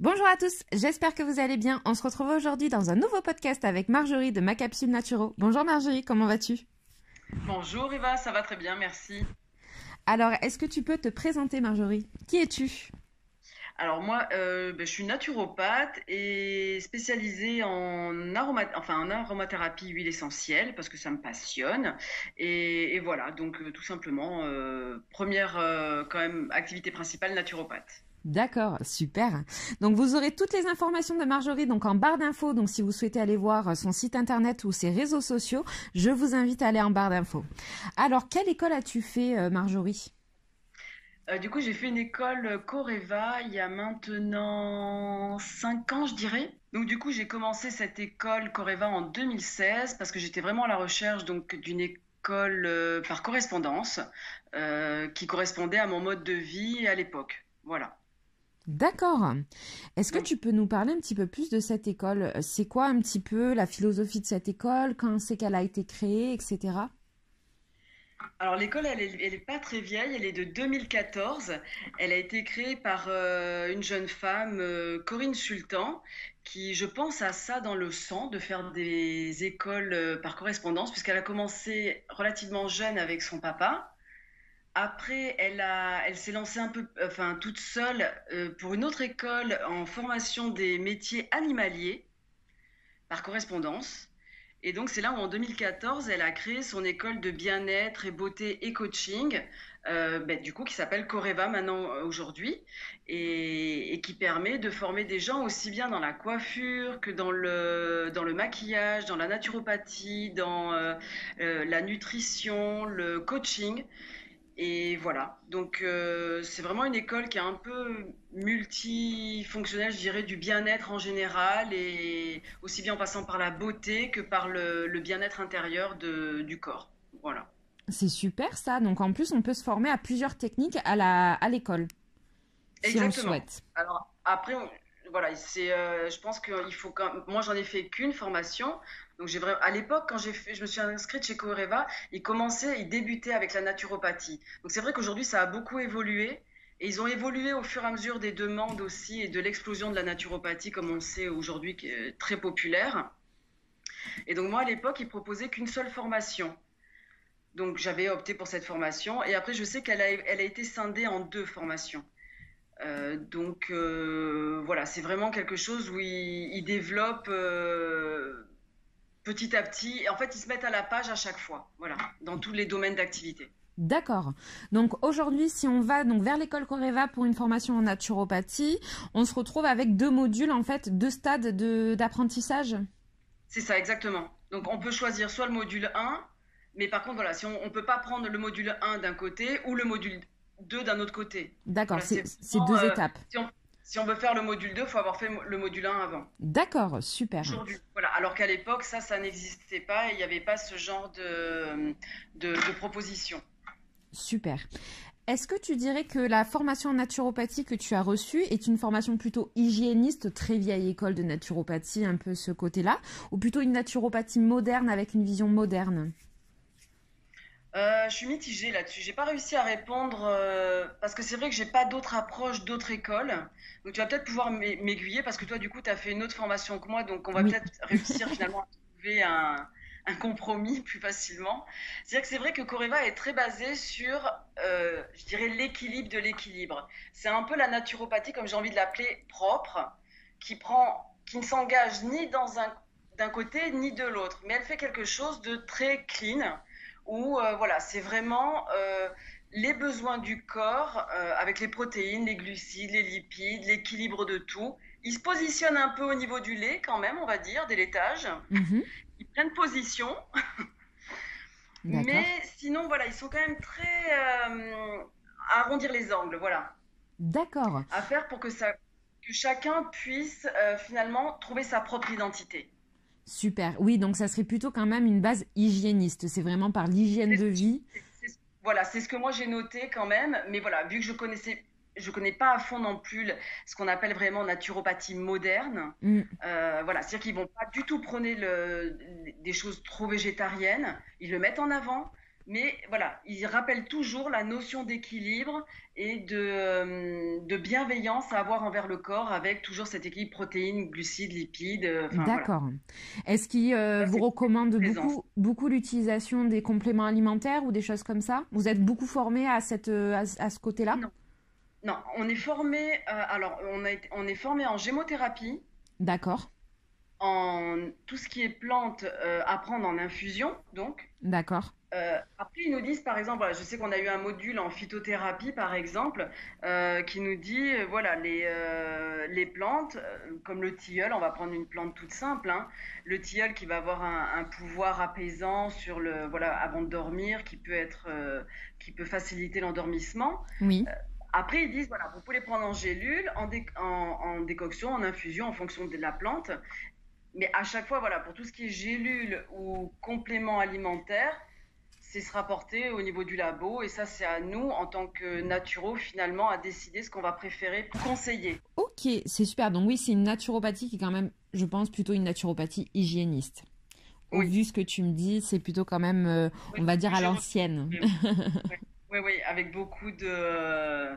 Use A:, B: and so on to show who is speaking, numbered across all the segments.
A: Bonjour à tous, j'espère que vous allez bien. On se retrouve aujourd'hui dans un nouveau podcast avec Marjorie de Ma Capsule Naturo. Bonjour Marjorie, comment vas-tu?
B: Bonjour Eva, ça va très bien, merci.
A: Alors, est-ce que tu peux te présenter Marjorie? Qui es-tu?
B: Alors moi, je suis naturopathe et spécialisée en aromathérapie huile essentielle parce que ça me passionne. Et voilà, donc tout simplement, première quand même activité principale naturopathe.
A: D'accord, super. Donc vous aurez toutes les informations de Marjorie donc en barre d'infos. Donc si vous souhaitez aller voir son site internet ou ses réseaux sociaux, je vous invite à aller en barre d'infos. Alors, quelle école as-tu fait Marjorie?
B: Du coup, j'ai fait une école Coreva il y a maintenant 5 ans, je dirais. Donc du coup, j'ai commencé cette école Coreva en 2016 parce que j'étais vraiment à la recherche donc d'une école par correspondance qui correspondait à mon mode de vie à l'époque. Voilà.
A: D'accord. Est-ce que
B: Donc,
A: tu peux nous parler un petit peu plus de cette école? C'est quoi un petit peu la philosophie de cette école? Quand c'est qu'elle a été créée, etc.
B: alors l'école, elle est pas très vieille, elle est de 2014. Elle a été créée par une jeune femme, Corinne Sultan, qui, je pense, a ça dans le sang de faire des écoles par correspondance, puisqu'elle a commencé relativement jeune avec son papa. Après, elle s'est lancée un peu, enfin, toute seule pour une autre école en formation des métiers animaliers par correspondance. Et donc, c'est là où en 2014, elle a créé son école de bien-être et beauté et coaching, du coup, qui s'appelle Coreva maintenant aujourd'hui, et qui permet de former des gens aussi bien dans la coiffure que dans le maquillage, dans la naturopathie, dans la nutrition, le coaching. Et voilà, donc c'est vraiment une école qui est un peu multifonctionnelle, je dirais, du bien-être en général, et aussi bien en passant par la beauté que par le bien-être intérieur du corps. Voilà.
A: C'est super ça. Donc en plus, on peut se former à plusieurs techniques à l'école, si on le
B: Exactement.
A: souhaite.
B: Alors après, voilà, je pense qu'il faut moi j'en ai fait qu'une formation. Donc à l'époque quand je me suis inscrite chez Coreva, ils débutaient avec la naturopathie. Donc c'est vrai qu'aujourd'hui ça a beaucoup évolué et ils ont évolué au fur et à mesure des demandes aussi et de l'explosion de la naturopathie comme on le sait aujourd'hui qui est très populaire. Et donc moi à l'époque ils proposaient qu'une seule formation. Donc j'avais opté pour cette formation et après je sais elle a été scindée en deux formations. Voilà, c'est vraiment quelque chose où ils développent petit à petit. Et en fait, ils se mettent à la page à chaque fois, voilà, dans tous les domaines d'activité.
A: D'accord. Donc aujourd'hui, si on va donc vers l'école Coreva pour une formation en naturopathie, on se retrouve avec deux modules en fait, deux stades d'apprentissage.
B: C'est ça, exactement. Donc on peut choisir soit le module 1, mais par contre, voilà, si on ne peut pas prendre le module 1 d'un côté ou le module 2 d'un autre côté.
A: D'accord,
B: Voilà, c'est
A: c'est
B: vraiment,
A: deux étapes.
B: si on veut faire le module 2, il faut avoir fait le module 1 avant.
A: D'accord, super,
B: Aujourd'hui. Voilà. Alors qu'à l'époque, ça n'existait pas et il n'y avait pas ce genre de proposition.
A: super. Est-ce que tu dirais que la formation en naturopathie que tu as reçue est une formation plutôt hygiéniste, très vieille école de naturopathie, un peu ce côté-là, ou plutôt une naturopathie moderne avec une vision moderne?
B: Je suis mitigée là-dessus. J'ai pas réussi à répondre parce que c'est vrai que j'ai pas d'autres approches, d'autres écoles. Donc tu vas peut-être pouvoir m'aiguiller parce que toi, du coup, tu as fait une autre formation que moi. Donc on va
A: Oui,
B: peut-être réussir finalement à trouver un compromis plus facilement. C'est-à-dire que c'est vrai que Coreva est très basé sur, je dirais, l'équilibre de l'équilibre. C'est un peu la naturopathie, comme j'ai envie de l'appeler, propre, qui ne s'engage ni d'un côté ni de l'autre, mais elle fait quelque chose de très clean où voilà, c'est vraiment les besoins du corps avec les protéines, les glucides, les lipides, l'équilibre de tout. Ils se positionnent un peu au niveau du lait quand même, on va dire, des laitages.
A: mhm,
B: Ils prennent position, mais
A: d'accord.
B: sinon voilà, ils sont quand même très à arrondir les angles, voilà,
A: D'accord,
B: à faire pour que chacun puisse finalement trouver sa propre identité.
A: super. Oui, donc ça serait plutôt quand même une base hygiéniste. C'est vraiment par l'hygiène de vie.
B: Voilà, c'est ce que moi j'ai noté quand même. Mais voilà, vu que je connais pas à fond non plus ce qu'on appelle vraiment naturopathie moderne.
A: Mm,
B: Voilà, c'est-à-dire qu'ils vont pas du tout prôner des choses trop végétariennes. Ils le mettent en avant, Mais voilà, il rappelle toujours la notion d'équilibre et de bienveillance à avoir envers le corps avec toujours cet équilibre protéines, glucides, lipides. Enfin voilà,
A: D'accord. Est-ce qu'il
B: ça
A: vous
B: c'est
A: recommande
B: présent.
A: beaucoup l'utilisation des compléments alimentaires ou des choses comme ça? Vous êtes beaucoup formé à à ce côté-là?
B: Non, non, on est formé. Alors on est formé en gémothérapie,
A: D'accord,
B: en tout ce qui est plantes à prendre en infusion, donc.
A: d'accord.
B: Après, ils nous disent, par exemple, voilà, je sais qu'on a eu un module en phytothérapie, par exemple, qui nous dit, voilà, les plantes, comme le tilleul, on va prendre une plante toute simple, hein, le tilleul qui va avoir un pouvoir apaisant sur le, voilà, avant de dormir, qui peut faciliter l'endormissement.
A: Oui,
B: Après, ils disent, voilà, vous pouvez les prendre en gélule, en décoction, en infusion, en fonction de la plante. Mais à chaque fois, voilà, pour tout ce qui est gélule ou complément alimentaire, c'est se rapporter au niveau du labo et ça c'est à nous en tant que naturaux finalement à décider ce qu'on va préférer conseiller.
A: ok, c'est super. Donc oui, c'est une naturopathie qui est quand même, je pense, plutôt une naturopathie hygiéniste. Au
B: Oui,
A: vu ce que tu me dis, c'est plutôt quand même,
B: oui,
A: on va dire,
B: plus
A: à
B: je
A: l'ancienne.
B: oui, oui, oui, oui, avec beaucoup de,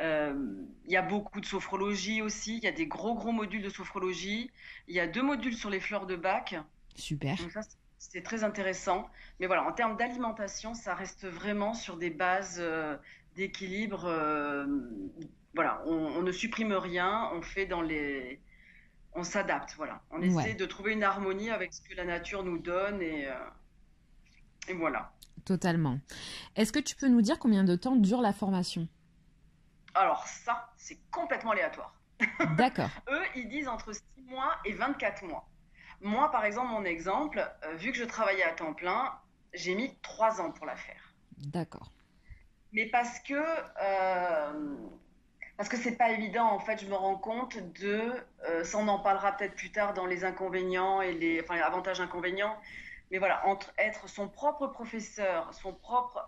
B: il y a beaucoup de sophrologie aussi. Il y a des gros modules de sophrologie. Il y a 2 modules sur les fleurs de Bach.
A: Super.
B: Donc ça, c'est très intéressant. Mais voilà, en termes d'alimentation, ça reste vraiment sur des bases d'équilibre. Voilà, on ne supprime rien, on fait on s'adapte. Voilà, on essaie
A: Ouais,
B: de trouver une harmonie avec ce que la nature nous donne et voilà.
A: totalement. Est-ce que tu peux nous dire combien de temps dure la formation?
B: Alors ça, c'est complètement aléatoire.
A: D'accord,
B: Eux, ils disent entre 6 mois et 24 mois. Moi, par exemple, mon exemple, vu que je travaillais à temps plein, j'ai mis 3 ans pour la faire.
A: d'accord.
B: Mais parce que c'est pas évident en fait, je me rends compte ça on en parlera peut-être plus tard dans les inconvénients et les avantages inconvénients, mais voilà, entre être son propre professeur, son propre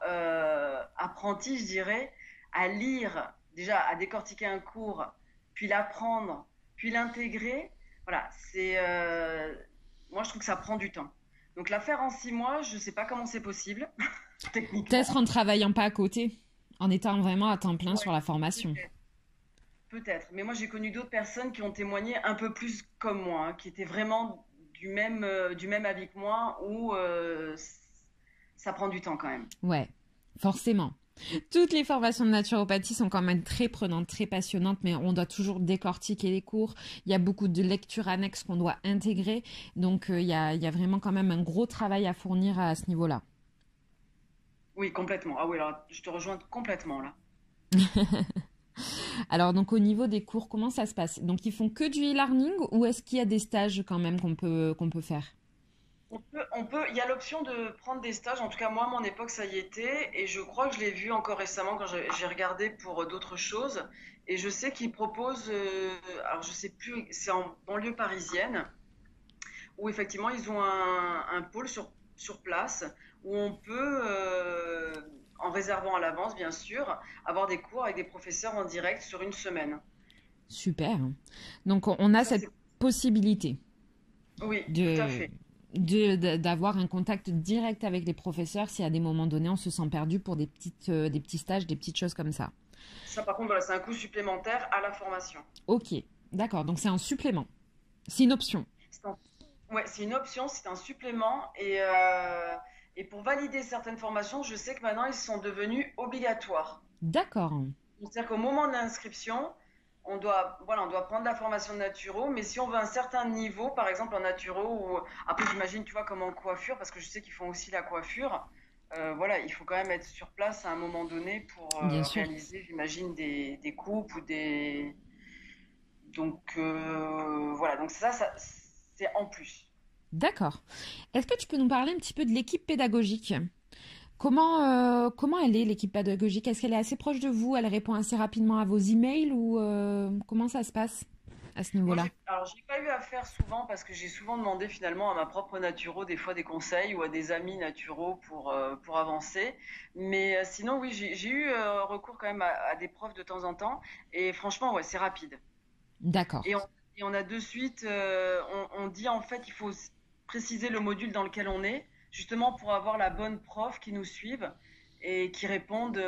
B: apprenti, je dirais, à lire déjà, à décortiquer un cours, puis l'apprendre, puis l'intégrer, voilà, moi je trouve que ça prend du temps. Donc la faire en 6 mois, je sais pas comment c'est possible
A: Peut-être
B: techniquement.
A: en ne travaillant pas à côté, en étant vraiment à temps plein
B: Ouais,
A: sur la formation.
B: peut-être. Peut-être, mais moi j'ai connu d'autres personnes qui ont témoigné un peu plus comme moi, hein, qui étaient vraiment du même avis que moi, où ça prend du temps quand même.
A: Ouais, forcément. Toutes les formations de naturopathie sont quand même très prenantes, très passionnantes, mais on doit toujours décortiquer les cours. Il y a beaucoup de lectures annexes qu'on doit intégrer. Donc, il y a vraiment quand même un gros travail à fournir à ce niveau-là.
B: Oui, complètement. Ah oui, alors je te rejoins complètement là.
A: Alors, donc, au niveau des cours, comment ça se passe? Donc, ils font que du e-learning ou est-ce qu'il y a des stages quand même qu'on peut faire?
B: Il y a l'option de prendre des stages. En tout cas, moi, à mon époque, ça y était. Et je crois que je l'ai vu encore récemment quand j'ai regardé pour d'autres choses. Et je sais qu'ils proposent, alors je sais plus, c'est en banlieue parisienne. Où effectivement ils ont un pôle sur place où on peut, en réservant à l'avance bien sûr, avoir des cours avec des professeurs en direct sur une semaine.
A: Super. Donc, on
B: Donc
A: a
B: ça
A: cette
B: c'est...
A: possibilité
B: Oui, tout à
A: de,
B: fait.
A: d'avoir un contact direct avec les professeurs si à des moments donnés on se sent perdu pour des petits stages, des petites choses comme ça.
B: Ça par contre, voilà, c'est un coût supplémentaire à la formation.
A: Ok, d'accord, donc c'est un supplément. C'est une option.
B: C'est un- Ouais, c'est une option, c'est un supplément. Et pour valider certaines formations, je sais que maintenant ils sont devenus obligatoires.
A: D'accord.
B: C'est-à-dire qu'au moment de l'inscription, on doit prendre la formation de naturo, mais si on veut un certain niveau, par exemple en naturo, ou après j'imagine, tu vois, comme en coiffure, parce que je sais qu'ils font aussi la coiffure, voilà, il faut quand même être sur place à un moment donné pour
A: Bien sûr.
B: réaliser, j'imagine, des coupes ou des... Donc voilà, donc ça c'est en plus.
A: D'accord. Est-ce que tu peux nous parler un petit peu de l'équipe pédagogique? Comment elle est, l'équipe pédagogique? Est-ce qu'elle est assez proche de vous? Elle répond assez rapidement à vos emails ou comment ça se passe à ce
B: Moi,
A: niveau-là?
B: alors, j'ai pas eu à faire souvent parce que j'ai souvent demandé finalement à ma propre naturo des fois des conseils ou à des amis naturaux pour avancer. Mais sinon, oui, j'ai eu recours quand même à des profs de temps en temps. Et franchement, ouais, c'est rapide.
A: D'accord.
B: Et et on a de suite, on dit en fait, il faut préciser le module dans lequel on est. justement pour avoir la bonne prof qui nous suive et qui répondent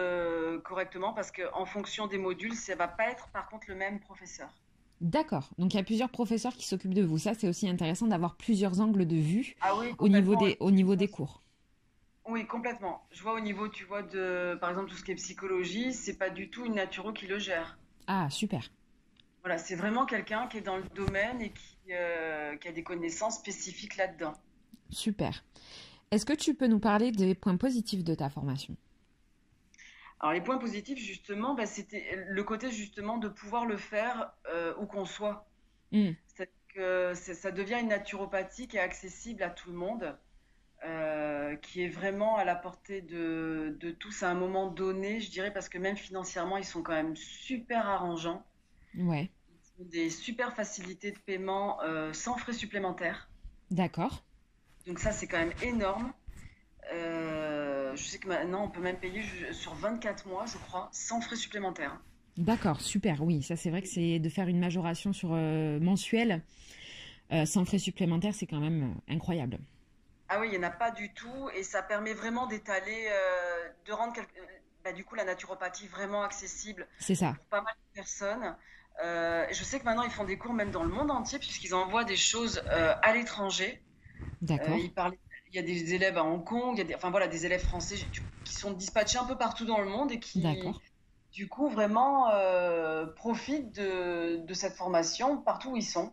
B: correctement, parce qu'en fonction des modules, ça va pas être par contre le même professeur.
A: D'accord. Donc il y a plusieurs professeurs qui s'occupent de vous. Ça, c'est aussi intéressant d'avoir plusieurs angles de vue
B: Ah oui, complètement.
A: au niveau des cours.
B: Oui, complètement. Je vois au niveau, tu vois, par exemple, tout ce qui est psychologie, c'est pas du tout une naturo qui le gère.
A: Ah, super.
B: Voilà, c'est vraiment quelqu'un qui est dans le domaine et qui a des connaissances spécifiques là-dedans.
A: Super. Est-ce que tu peux nous parler des points positifs de ta formation?
B: Alors, les points positifs, justement, bah, c'était le côté, justement, de pouvoir le faire où qu'on soit.
A: Hmm.
B: C'est que ça devient une naturopathie qui est accessible à tout le monde, qui est vraiment à la portée de tous à un moment donné, je dirais, parce que même financièrement, ils sont quand même super arrangeants.
A: Ouais.
B: Ils ont des super facilités de paiement sans frais supplémentaires.
A: D'accord.
B: Donc ça, c'est quand même énorme. Je sais que maintenant, on peut même payer sur 24 mois, je crois, sans frais supplémentaires.
A: D'accord, super. Oui, ça c'est vrai que c'est de faire une majoration sur mensuelle sans frais supplémentaires, c'est quand même incroyable.
B: Ah oui, il n'y en a pas du tout, et ça permet vraiment d'étaler, de rendre bah, du coup la naturopathie vraiment accessible
A: C'est ça.
B: pour pas mal de personnes. Je sais que maintenant ils font des cours même dans le monde entier puisqu'ils envoient des choses à l'étranger.
A: D'accord.
B: Ils parlent, il y a des élèves à Hong Kong, il y a enfin voilà, des élèves français qui sont dispatchés un peu partout dans le monde et qui
A: D'accord.
B: du coup vraiment profitent de cette formation partout où ils sont.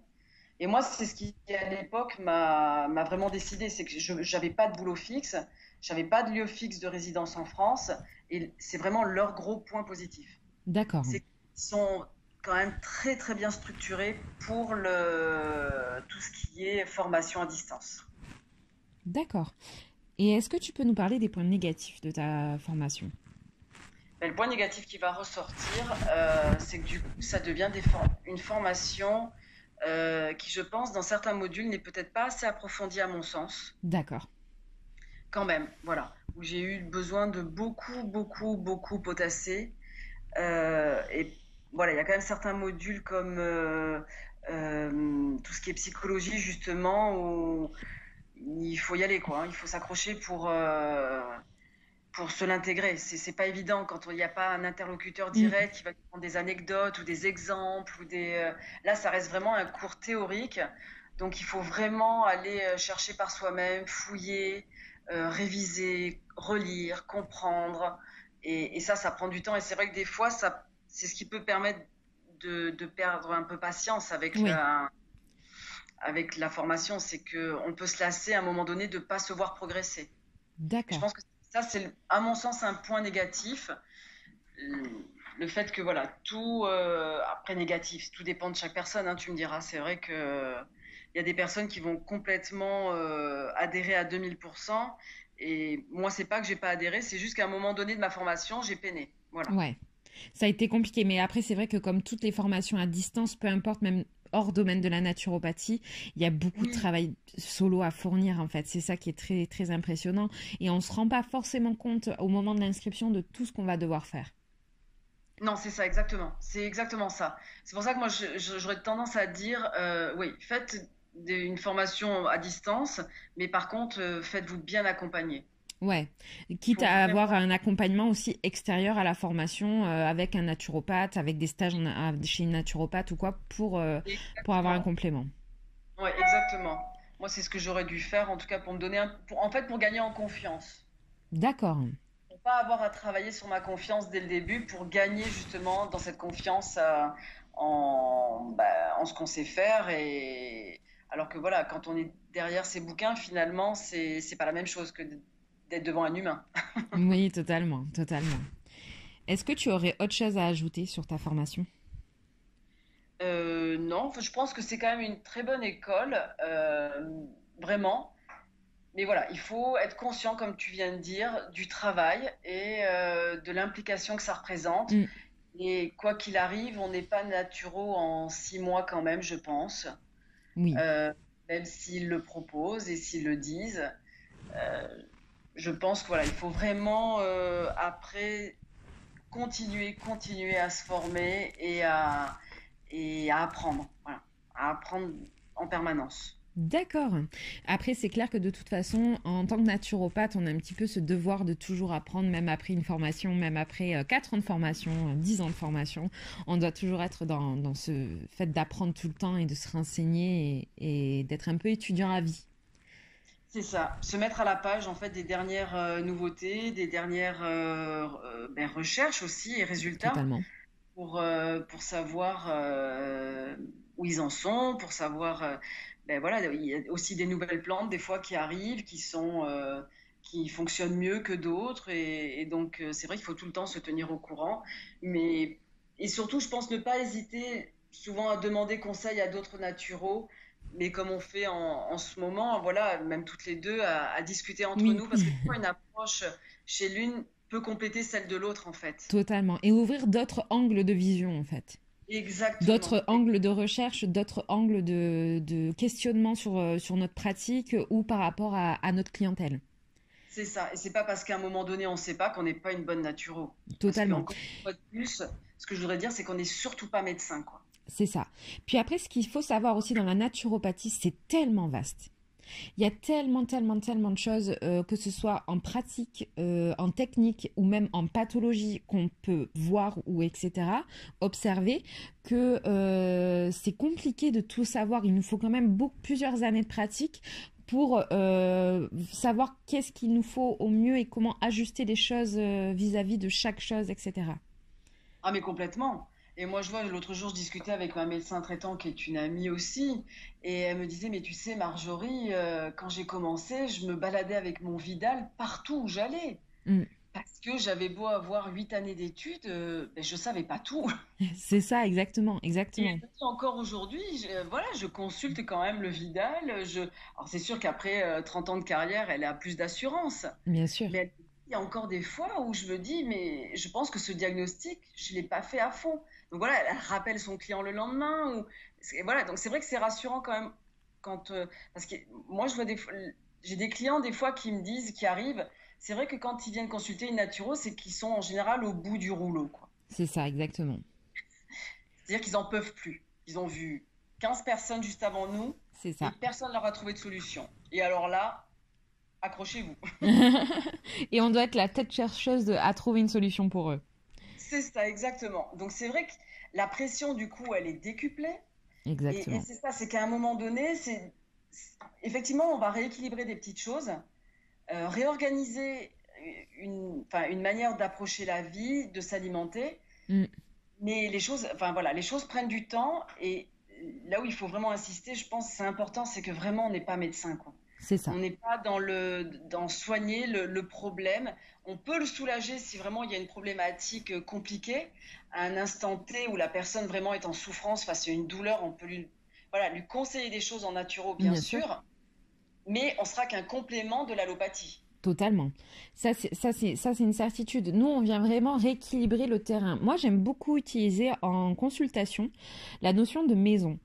B: Et moi, c'est ce qui, à l'époque, m'a vraiment décidé. C'est que je n'avais pas de boulot fixe, j'avais pas de lieu fixe de résidence en France. Et c'est vraiment leur gros point positif.
A: D'accord.
B: C'est qu'ils sont quand même très, très bien structurés pour tout ce qui est formation à distance.
A: D'accord. Et est-ce que tu peux nous parler des points négatifs de ta formation?
B: Mais le point négatif qui va ressortir, c'est que du coup, ça devient une formation qui, je pense, dans certains modules, n'est peut-être pas assez approfondie à mon sens.
A: D'accord.
B: Quand même, voilà, où j'ai eu besoin de beaucoup, beaucoup, beaucoup potasser. Et voilà, il y a quand même certains modules comme tout ce qui est psychologie, justement, où il faut y aller, quoi, hein. Il faut s'accrocher pour se l'intégrer. C'est pas évident quand il n'y a pas un interlocuteur
A: Mm.
B: direct qui va prendre des anecdotes ou des exemples. Là, ça reste vraiment un cours théorique. Donc, il faut vraiment aller chercher par soi-même, fouiller, réviser, relire, comprendre. Et ça prend du temps. Et c'est vrai que des fois, c'est ce qui peut permettre de perdre un peu patience
A: Oui.
B: avec la formation. C'est qu'on peut se lasser à un moment donné de ne pas se voir progresser. Et je
A: D'accord.
B: pense que ça, c'est, à mon sens, un point négatif. Le fait que, voilà, tout, après négatif, tout dépend de chaque personne, hein, tu me diras. C'est vrai que il y a des personnes qui vont complètement adhérer à 2000%. Et moi, c'est pas que j'ai pas adhéré, c'est juste qu'à un moment donné de ma formation, j'ai peiné. Voilà.
A: Ouais. Ça a été compliqué, mais après, c'est vrai que comme toutes les formations à distance, peu importe, même hors domaine de la naturopathie, il y a beaucoup de
B: Oui,
A: travail solo à fournir, en fait. C'est ça qui est très, très impressionnant. Et on ne se rend pas forcément compte au moment de l'inscription de tout ce qu'on va devoir faire.
B: non, c'est ça, exactement. C'est exactement ça. C'est pour ça que moi, j'aurais tendance à dire, oui, faites une formation à distance, mais par contre, faites-vous bien accompagner.
A: Ouais,
B: Il
A: quitte
B: faut
A: à avoir
B: vraiment.
A: un accompagnement aussi extérieur à la formation avec un naturopathe, avec des stages chez une naturopathe ou quoi, pour avoir un
B: Exactement.
A: complément.
B: Ouais, exactement. Moi, c'est ce que j'aurais dû faire, en tout cas, pour me donner en fait, pour gagner en confiance.
A: D'accord.
B: Pour pas avoir à travailler sur ma confiance dès le début, pour gagner justement dans cette confiance en ce qu'on sait faire. Alors que voilà, quand on est derrière ces bouquins, finalement, c'est pas la même chose que d'être devant un humain.
A: Oui, totalement, totalement. Est-ce que tu aurais autre chose à ajouter sur ta formation?
B: Non, enfin, je pense que c'est quand même une très bonne école, vraiment. Mais voilà, il faut être conscient, comme tu viens de dire, du travail et de l'implication que ça représente.
A: Mm,
B: Et quoi qu'il arrive, on n'est pas naturo en 6 mois quand même, je pense.
A: oui,
B: Euh, Même s'ils le proposent et s'ils le disent. Euh, je pense que voilà, il faut vraiment après continuer à se former et à apprendre. Voilà, à apprendre en permanence.
A: D'accord. Après, c'est clair que de toute façon, en tant que naturopathe, on a un petit peu ce devoir de toujours apprendre, même après une formation, même après 4 ans de formation, 10 ans de formation. On doit toujours être dans ce fait d'apprendre tout le temps et de se renseigner et d'être un peu étudiant à vie.
B: C'est ça, se mettre à la page en fait des dernières nouveautés, des dernières recherches aussi et résultats
A: Totalement.
B: pour savoir où ils en sont, pour savoir, voilà, il y a aussi des nouvelles plantes des fois qui arrivent, qui fonctionnent mieux que d'autres, et donc c'est vrai qu'il faut tout le temps se tenir au courant, mais et surtout, je pense ne pas hésiter souvent à demander conseil à d'autres naturaux, mais comme on fait en ce moment, voilà, même toutes les deux, à discuter entre
A: Oui,
B: nous, parce que des fois, une approche chez l'une peut compléter celle de l'autre, en fait.
A: totalement. Et ouvrir d'autres angles de vision, en fait.
B: Exactement.
A: D'autres angles de recherche, d'autres angles de questionnement sur notre pratique ou par rapport à notre clientèle.
B: C'est ça. Et c'est pas parce qu'à un moment donné, on ne sait pas qu'on n'est pas une bonne naturo. Parce que,
A: Totalement.
B: encore une fois de plus, ce que je voudrais dire, c'est qu'on n'est surtout pas médecin, quoi.
A: C'est ça. Puis après, ce qu'il faut savoir aussi dans la naturopathie, c'est tellement vaste. Il y a tellement, tellement, tellement de choses, que ce soit en pratique, en technique ou même en pathologie qu'on peut voir ou etc., observer, que c'est compliqué de tout savoir. Il nous faut quand même plusieurs années de pratique pour savoir qu'est-ce qu'il nous faut au mieux et comment ajuster les choses vis-à-vis de chaque chose, etc.
B: Ah, mais complètement. Et moi, je vois, l'autre jour, je discutais avec ma médecin traitant, qui est une amie aussi, et elle me disait, mais tu sais, Marjorie, quand j'ai commencé, je me baladais avec mon Vidal partout où j'allais.
A: Mm.
B: Parce que j'avais beau avoir 8 années d'études, je savais pas tout.
A: C'est ça, exactement,
B: Et
A: exactement.
B: encore aujourd'hui, voilà, je consulte quand même le Vidal. Alors c'est sûr qu'après 30 ans de carrière, elle a plus d'assurance.
A: Bien sûr.
B: Mais il y a encore des fois où je me dis, mais je pense que ce diagnostic, je ne l'ai pas fait à fond. Donc voilà, elle rappelle son client le lendemain. Voilà, donc c'est vrai que c'est rassurant quand même. Parce que moi, j'ai des clients des fois qui me disent, qui arrivent, c'est vrai que quand ils viennent consulter une naturo, c'est qu'ils sont en général au bout du rouleau, quoi.
A: C'est ça, exactement.
B: C'est-à-dire qu'ils n'en peuvent plus. Ils ont vu 15 personnes juste avant nous
A: C'est
B: et
A: ça.
B: personne ne leur a trouvé de solution. Et alors là, accrochez-vous.
A: Et on doit être la tête chercheuse à trouver une solution pour eux.
B: C'est ça, exactement. Donc c'est vrai que la pression, du coup, elle est décuplée. Et
A: Exactement.
B: c'est ça, c'est qu'à un moment donné, effectivement, on va rééquilibrer des petites choses, réorganiser une manière d'approcher la vie, de s'alimenter.
A: Mm,
B: Mais les choses, enfin voilà, les choses prennent du temps, et là où il faut vraiment insister, je pense que c'est important, c'est que vraiment on n'est pas médecin, quoi.
A: c'est ça.
B: On n'est pas dans soigner le problème. On peut le soulager si vraiment il y a une problématique compliquée. À un instant T où la personne vraiment est en souffrance face à une douleur, on peut lui conseiller des choses en naturo, bien
A: Bien sûr.
B: sûr, mais on sera qu'un complément de l'allopathie.
A: Totalement. Ça, c'est une certitude. Nous, on vient vraiment rééquilibrer le terrain. Moi, j'aime beaucoup utiliser en consultation la notion de maison.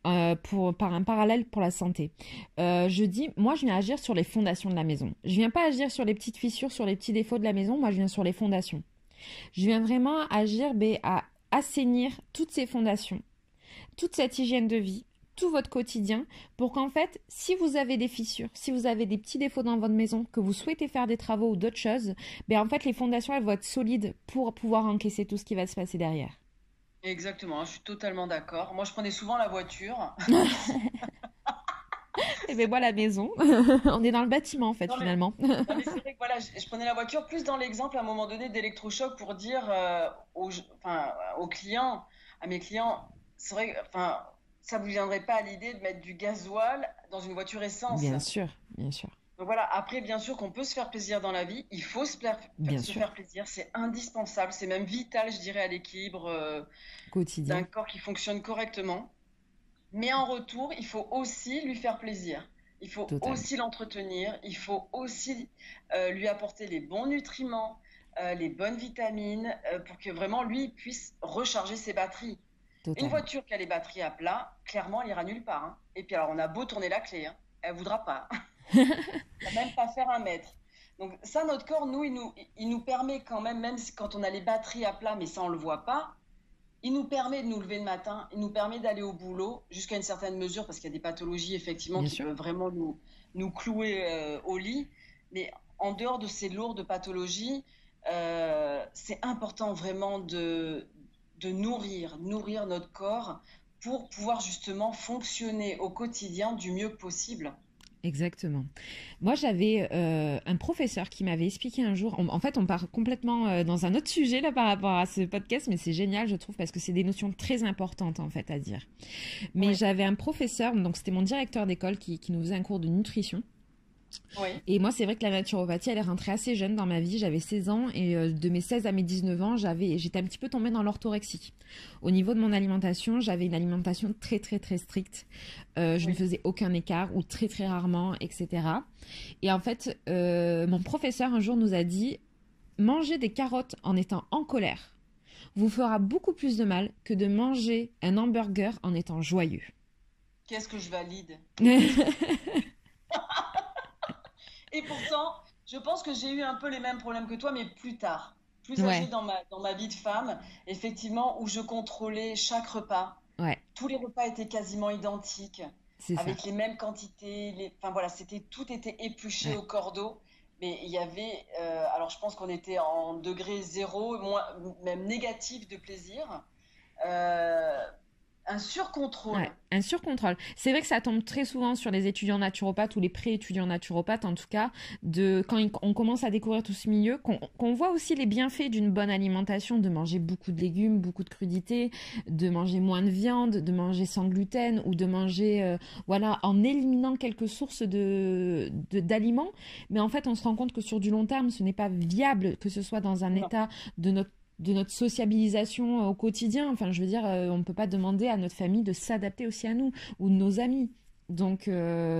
A: Par un parallèle pour la santé. Je dis, moi, je viens agir sur les fondations de la maison. Je viens pas agir sur les petites fissures, sur les petits défauts de la maison. Moi, je viens sur les fondations. Je viens vraiment agir à assainir toutes ces fondations, toute cette hygiène de vie, tout votre quotidien, pour qu'en fait, si vous avez des fissures, si vous avez des petits défauts dans votre maison, que vous souhaitez faire des travaux ou d'autres choses, en fait, les fondations, elles vont être solides pour pouvoir encaisser tout ce qui va se passer derrière.
B: Exactement, je suis totalement d'accord. Moi, je prenais souvent la voiture.
A: Et ben moi, la maison, on est dans le bâtiment, en fait,
B: Non, mais,
A: finalement.
B: non, mais c'est vrai que voilà, je prenais la voiture plus dans l'exemple à un moment donné d'électrochoc pour dire aux clients, à mes clients, c'est vrai, enfin, ça vous viendrait pas à l'idée de mettre du gasoil dans une voiture essence.
A: Bien sûr, bien sûr,
B: Donc voilà, après, bien sûr qu'on peut se faire plaisir dans la vie, il faut
A: bien
B: se
A: sûr.
B: faire plaisir, c'est indispensable, c'est même vital, je dirais, à l'équilibre d'un
A: Quotidien,
B: corps qui fonctionne correctement. Mais en retour, il faut aussi lui faire plaisir. Il faut
A: totalement,
B: aussi l'entretenir. Il faut aussi lui apporter les bons nutriments, les bonnes vitamines, pour que vraiment lui puisse recharger ses batteries. Une
A: totalement.
B: voiture qui a les batteries à plat, clairement, elle ira nulle part, hein. Et puis alors, on a beau tourner la clé, hein, elle voudra pas. Elle va même pas faire 1 mètre. Donc ça, notre corps, il nous permet quand même, même quand on a les batteries à plat, mais ça, on le voit pas, il nous permet de nous lever le matin, il nous permet d'aller au boulot jusqu'à une certaine mesure, parce qu'il y a des pathologies effectivement
A: Bien
B: qui
A: sûr.
B: peuvent vraiment nous clouer au lit. Mais en dehors de ces lourdes pathologies, c'est important vraiment de nourrir notre corps pour pouvoir justement fonctionner au quotidien du mieux possible.
A: Exactement. Moi, j'avais un professeur qui m'avait expliqué un jour. En fait, on part complètement dans un autre sujet là par rapport à ce podcast, mais c'est génial, je trouve, parce que c'est des notions très importantes en fait à dire. Mais
B: Oui,
A: j'avais un professeur, donc c'était mon directeur d'école qui nous faisait un cours de nutrition.
B: oui,
A: Et moi, c'est vrai que la naturopathie, elle est rentrée assez jeune dans ma vie. J'avais 16 ans et de mes 16 à mes 19 ans, j'étais un petit peu tombée dans l'orthorexie. Au niveau de mon alimentation, j'avais une alimentation très, très, très stricte. Je ne
B: oui.
A: faisais aucun écart ou très, très rarement, etc. Et en fait, mon professeur un jour nous a dit, manger des carottes en étant en colère vous fera beaucoup plus de mal que de manger un hamburger en étant joyeux.
B: Qu'est-ce que je valide? Et pourtant, je pense que j'ai eu un peu les mêmes problèmes que toi, mais plus tard, plus âgée
A: Ouais,
B: dans ma vie de femme, effectivement, où je contrôlais chaque repas.
A: ouais,
B: Tous les repas étaient quasiment identiques,
A: c'est ça.
B: avec les mêmes quantités. Enfin voilà, tout était épluché
A: Ouais.
B: au cordeau. Mais il y avait, alors je pense qu'on était en degré zéro, moins, même négatif de plaisir. Euh, un surcontrôle.
A: Ouais, un surcontrôle. C'est vrai que ça tombe très souvent sur les étudiants naturopathes ou les pré-étudiants naturopathes, en tout cas, on commence à découvrir tout ce milieu, qu'on voit aussi les bienfaits d'une bonne alimentation, de manger beaucoup de légumes, beaucoup de crudités, de manger moins de viande, de manger sans gluten ou de manger, voilà, en éliminant quelques sources d'aliments. Mais en fait, on se rend compte que sur du long terme, ce n'est pas viable, que ce soit dans un
B: Non.
A: état de notre sociabilisation au quotidien. Enfin, je veux dire, on ne peut pas demander à notre famille de s'adapter aussi à nous ou de nos amis. Donc,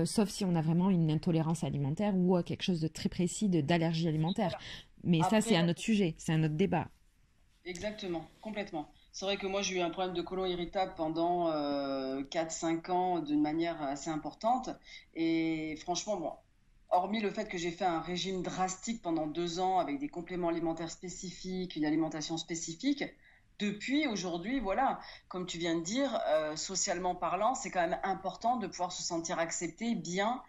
A: sauf si on a vraiment une intolérance alimentaire ou quelque chose de très précis d'allergie alimentaire.
B: Voilà.
A: Mais ça,
B: Après,
A: c'est un autre sujet, c'est un autre débat.
B: exactement, complètement. C'est vrai que moi, j'ai eu un problème de côlon irritable pendant 4-5 ans d'une manière assez importante. Et franchement, bon, hormis le fait que j'ai fait un régime drastique pendant 2 ans avec des compléments alimentaires spécifiques, une alimentation spécifique, depuis aujourd'hui, voilà, comme tu viens de dire, socialement parlant, c'est quand même important de pouvoir se sentir accepté, bien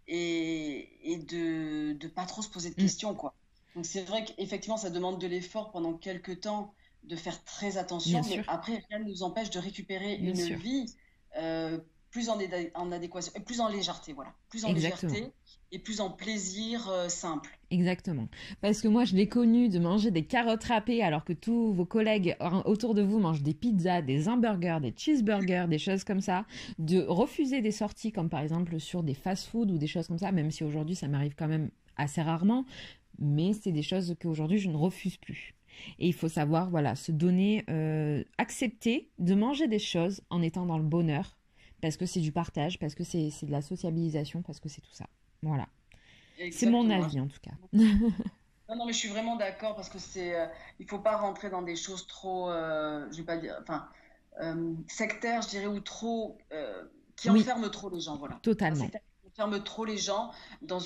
B: et de ne pas trop se poser de
A: Mm,
B: questions, quoi. Donc c'est vrai qu'effectivement, ça demande de l'effort pendant quelques temps de faire très
A: bien
B: attention, mais
A: sûr,
B: après, rien ne nous empêche de récupérer
A: bien
B: une
A: sûr.
B: vie plus en adéquation, plus en légèreté, voilà, plus en
A: Exactement.
B: légèreté et plus en plaisir simple.
A: Exactement. Parce que moi, je l'ai connu de manger des carottes râpées alors que tous vos collègues autour de vous mangent des pizzas, des hamburgers, des cheeseburgers, des choses comme ça. De refuser des sorties comme par exemple sur des fast-food ou des choses comme ça, même si aujourd'hui ça m'arrive quand même assez rarement. Mais c'est des choses qu'aujourd'hui je ne refuse plus. Et il faut savoir, voilà, se donner, accepter de manger des choses en étant dans le bonheur, parce que c'est du partage, parce que c'est de la sociabilisation, parce que c'est tout ça. Voilà. C'est mon
B: Exactement.
A: avis en tout cas.
B: Non, non, mais je suis vraiment d'accord parce que il faut pas rentrer dans des choses trop, je vais pas dire, enfin, sectaires, je dirais, ou trop, qui
A: Oui,
B: enferment trop les gens, voilà. Un
A: totalement.
B: sectaire qui enferme trop les gens dans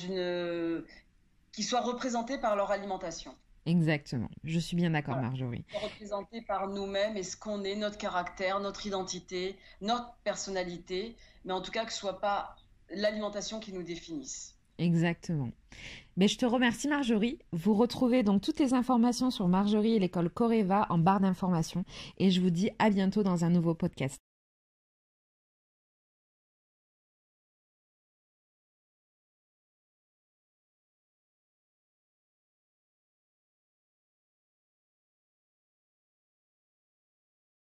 B: qui soient représentés par leur alimentation.
A: Exactement. Je suis bien d'accord,
B: Voilà.
A: Marjorie.
B: Soit représentés par nous-mêmes et ce qu'on est, notre caractère, notre identité, notre personnalité, mais en tout cas que ce soit pas l'alimentation qui nous définisse.
A: Exactement. Mais je te remercie, Marjorie. Vous retrouvez donc toutes les informations sur Marjorie et l'école Coreva en barre d'informations. Et je vous dis à bientôt dans un nouveau podcast.